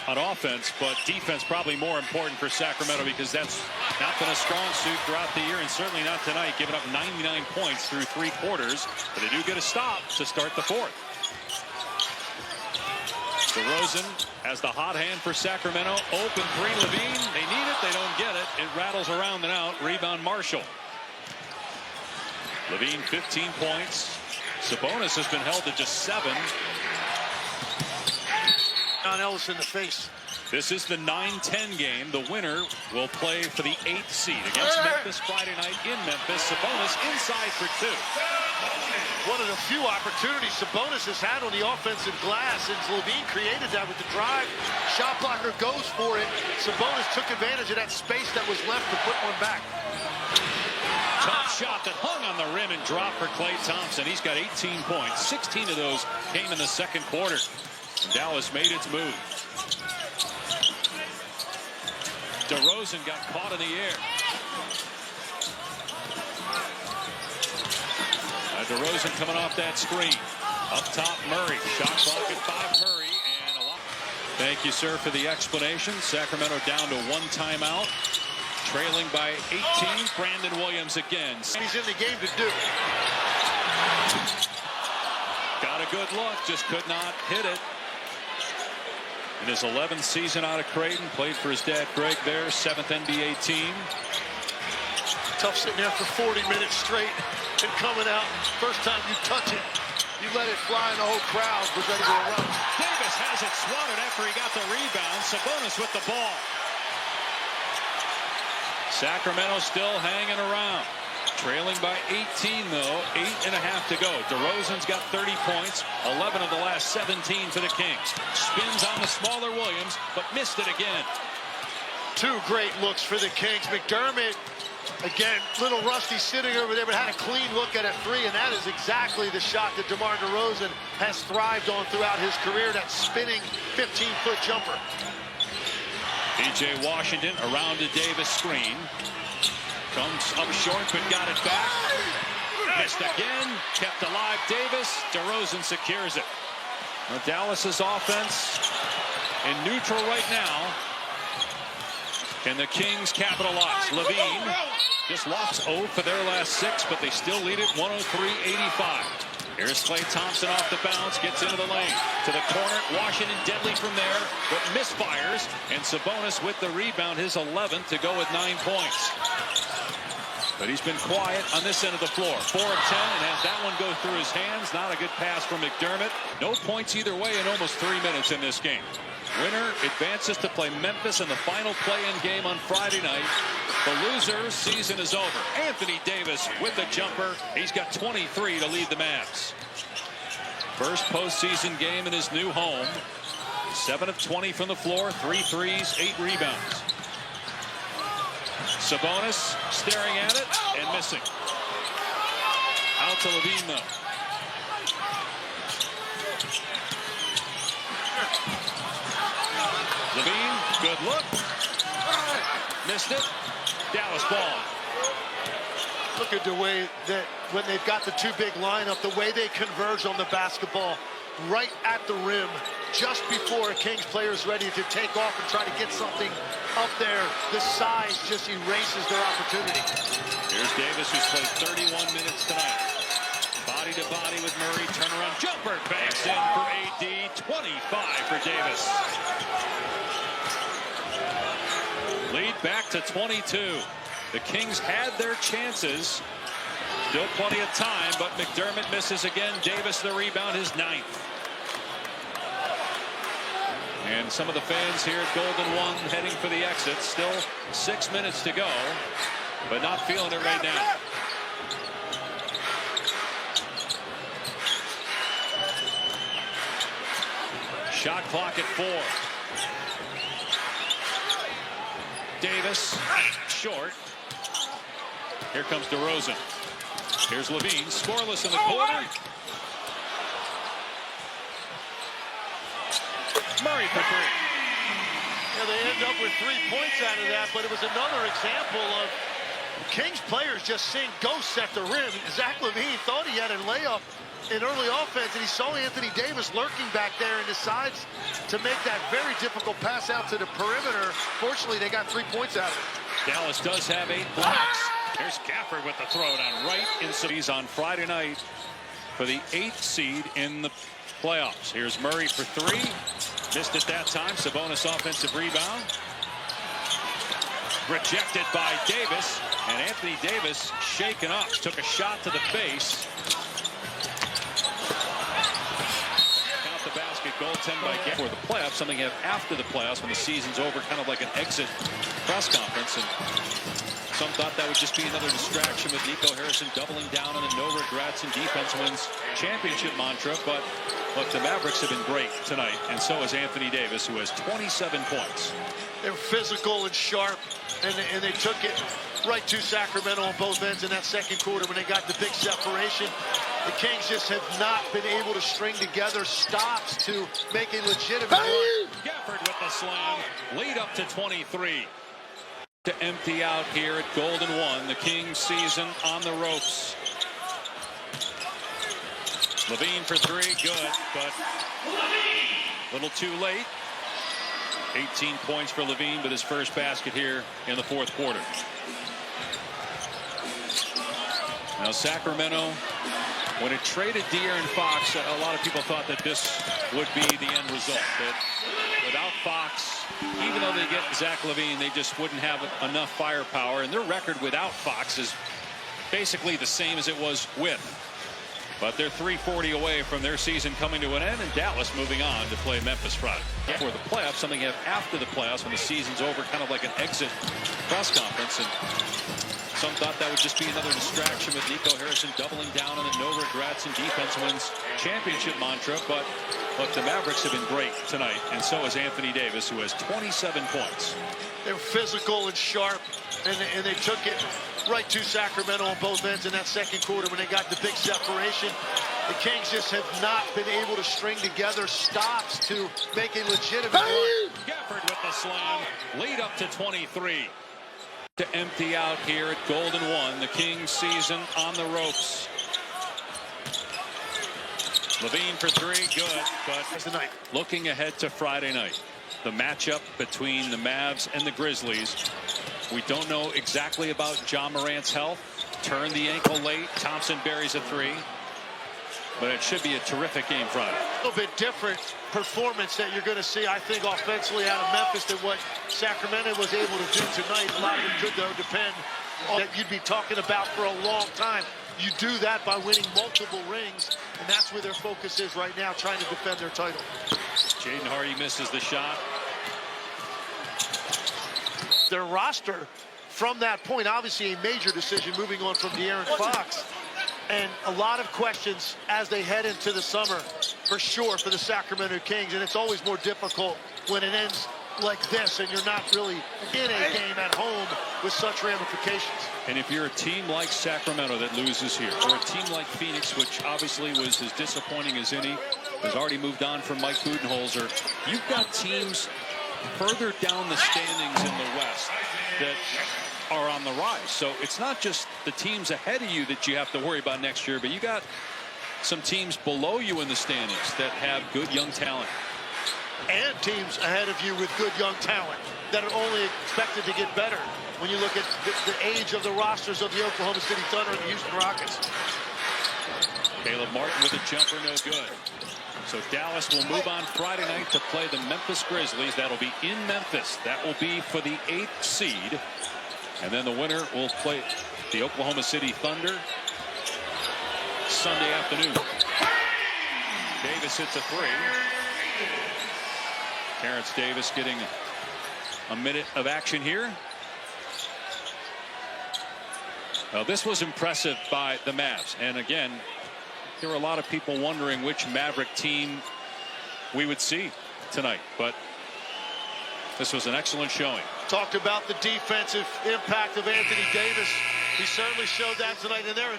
on offense, but defense probably more important for Sacramento because that's not been a strong suit throughout the year, and certainly not tonight, giving up 99 points through 3 quarters. But they do get a stop to start the 4th. DeRozan has the hot hand for Sacramento. Open 3, Levine. They need it. They don't get it. It rattles around and out. Rebound, Marshall. Levine, 15 points. Sabonis has been held to just 7. John Ellis in the face. This is the 9-10 game. The winner will play for the 8th seed against Memphis Friday night in Memphis. Sabonis inside for 2. One of the few opportunities Sabonis has had on the offensive glass since Levine created that with the drive. Shot blocker goes for it. Sabonis took advantage of that space that was left to put one back. Tough shot that hung on the rim and dropped for Klay Thompson. He's got 18 points. 16 of those came in the 2nd quarter. Dallas made its move. DeRozan got caught in the air. DeRozan coming off that screen. Up top, Murray. Shot clock at 5, Murray. And a lot. Thank you, sir, for the explanation. Sacramento down to 1 timeout. Trailing by 18. Brandon Williams again. He's in the game to do. Got a good look, just could not hit it. In his 11th season out of Creighton, played for his dad Greg there, 7th NBA team. Tough sitting there for 40 minutes straight and coming out. First time you touch it, you let it fly and the whole crowd was ready to run. Davis has it swatted after he got the rebound. Sabonis with the ball. Sacramento still hanging around. Trailing by 18, though. 8.5 to go. DeRozan's got 30 points. 11 of the last 17 for the Kings. Spins on the smaller Williams, but missed it again. 2 great looks for the Kings. McDermott, again, little rusty sitting over there, but had a clean look at a 3, and that is exactly the shot that DeMar DeRozan has thrived on throughout his career, that spinning 15-foot jumper. P.J. Washington around the Davis screen. Comes up short, but got it back. Missed again. Kept alive Davis. DeRozan secures it. Now Dallas's offense in neutral right now. Can the Kings capitalize? Levine just lost 0 for their last 6, but they still lead it 103-85. Here's Klay Thompson off the bounce, gets into the lane. To the corner, Washington deadly from there, but misfires. And Sabonis with the rebound, his 11th to go with 9 points. But he's been quiet on this end of the floor. 4 of 10, and has that one go through his hands. Not a good pass from McDermott. No points either way in almost 3 minutes in this game. Winner advances to play Memphis in the final play-in game on Friday night. The loser's season is over. Anthony Davis with the jumper. He's got 23 to lead the Mavs. First postseason game in his new home. 7 of 20 from the floor, 3 threes, 8 rebounds. Sabonis staring at it and missing. Out to Levine, though. Levine, good look. Missed it. Dallas ball. Look at the way that when they've got the 2 big lineup, the way they converge on the basketball right at the rim just before a Kings player is ready to take off and try to get something up there. The size just erases their opportunity. Here's Davis, who's played 31 minutes tonight. Body to body with Murray. Turnaround jumper. Banks in for AD. 25 for Davis. Lead back to 22. The Kings had their chances. Still plenty of time, but McDermott misses again. Davis the rebound, his 9th. And some of the fans here at Golden One heading for the exit. Still 6 minutes to go, but not feeling it right now. Shot clock at 4. Davis, short. Here comes DeRozan. Here's Levine, scoreless in the corner. Murray for 3. Yeah, they end up with 3 points out of that, but it was another example of Kings players just seeing ghosts at the rim. Zach LaVine thought he had a layup in early offense, and he saw Anthony Davis lurking back there and decides to make that very difficult pass out to the perimeter. Fortunately, they got 3 points out of it. Dallas does have 8 blocks. There's Gafford with the throwdown right in He's on Friday night for the 8th seed in the playoffs. Here's Murray for 3. Missed at that time. Sabonis offensive rebound. Rejected by Davis. And Anthony Davis shaken up. Took a shot to the face. Count the basket. Goaltend by Gafford. For the playoffs, something you have after the playoffs when the season's over, kind of like an exit press conference. And some thought that would just be another distraction with Nico Harrison doubling down on the no regrets and defense wins championship mantra. But look, the Mavericks have been great tonight, and so has Anthony Davis, who has 27 points. They were physical and sharp, and they took it right to Sacramento on both ends in that second quarter when they got the big separation. The Kings just have not been able to string together stops to make a legitimate run. Gafford with the slam, lead up to 23. To empty out here at Golden 1, the Kings season on the ropes. Levine for 3, good, but a little too late. 18 points for Levine, but his first basket here in the fourth quarter. Now Sacramento, when it traded De'Aaron Fox, a lot of people thought that this would be the end result. That without Fox, even though they get Zach LaVine, they just wouldn't have enough firepower. And their record without Fox is basically the same as it was with. But they're 340 away from their season coming to an end, and Dallas moving on to play Memphis Friday. For the playoffs, something you have after the playoffs when the season's over, kind of like an exit press conference. And some thought that would just be another distraction with Nico Harrison doubling down on the no regrets and defense wins championship mantra. But look, the Mavericks have been great tonight, and so has Anthony Davis, who has 27 points. They were physical and sharp, and they took it right to Sacramento on both ends in that second quarter when they got the big separation. The Kings just have not been able to string together stops to make a legitimate run. Gafford with the slam, lead up to 23. To empty out here at Golden 1, the Kings season on the ropes. Levine for 3, good, but looking ahead to Friday night, the matchup between the Mavs and the Grizzlies. We don't know exactly about Ja Morant's health. Turned the ankle late. Thompson buries a 3. But it should be a terrific game Friday. A little bit different performance that you're going to see, I think, offensively out of Memphis than what Sacramento was able to do tonight. A lot of it could, though, depend on that you'd be talking about for a long time. You do that by winning multiple rings, and that's where their focus is right now, trying to defend their title. Jaden Hardy misses the shot. Their roster from that point, obviously a major decision moving on from De'Aaron Fox. And a lot of questions as they head into the summer, for sure, for the Sacramento Kings. And it's always more difficult when it ends like this and you're not really in a game at home with such ramifications. And if you're a team like Sacramento that loses here, or a team like Phoenix, which obviously was as disappointing as any, has already moved on from Mike Budenholzer, you've got teams further down the standings in the West that are on the rise. So it's not just the teams ahead of you that you have to worry about next year, but you got some teams below you in the standings that have good young talent. And teams ahead of you with good young talent that are only expected to get better when you look at the age of the rosters of the Oklahoma City Thunder and the Houston Rockets. Caleb Martin with a jumper, no good. So Dallas will move on Friday night to play the Memphis Grizzlies. That'll be in Memphis. That will be for the 8th seed. And then the winner will play the Oklahoma City Thunder Sunday afternoon. Davis hits a 3. Terrence Davis getting a minute of action here. Well, this was impressive by the Mavs. And again, there were a lot of people wondering which Maverick team we would see tonight. But this was an excellent showing. Talked about the defensive impact of Anthony Davis. He certainly showed that tonight in there.